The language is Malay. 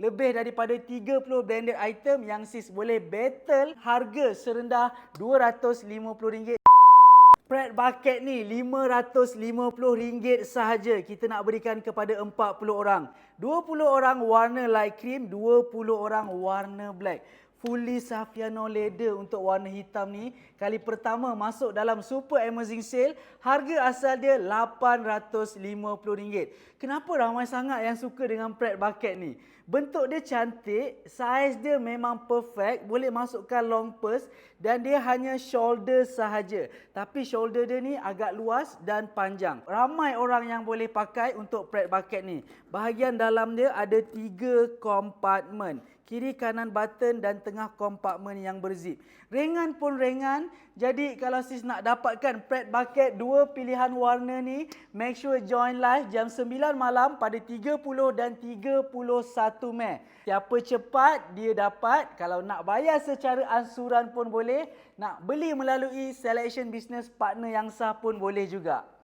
lebih daripada 30 branded item yang sis boleh battle harga serendah RM250. Pret bucket ni RM550 sahaja kita nak berikan kepada 40 orang. 20 orang warna light cream, 20 orang warna black. Fully Saffiano leather untuk warna hitam ni kali pertama masuk dalam Super Amazing Sale. Harga asal dia RM850. Kenapa ramai sangat yang suka dengan pret bucket ni? Bentuk dia cantik, saiz dia memang perfect, boleh masukkan long purse dan dia hanya shoulder sahaja. Tapi shoulder dia ni agak luas dan panjang. Ramai orang yang boleh pakai untuk pret bucket ni. Bahagian dalam dia ada 3 kompartmen. Kiri kanan button dan tengah kompartmen yang berzip. Ringan pun ringan. Jadi kalau sis nak dapatkan pret bucket 2 pilihan warna ni, make sure join live jam 9 malam pada 30 dan 31 Mei. Siapa cepat dia dapat. Kalau nak bayar secara ansuran pun boleh. Nak beli melalui Selection Business Partner yang sah pun boleh juga.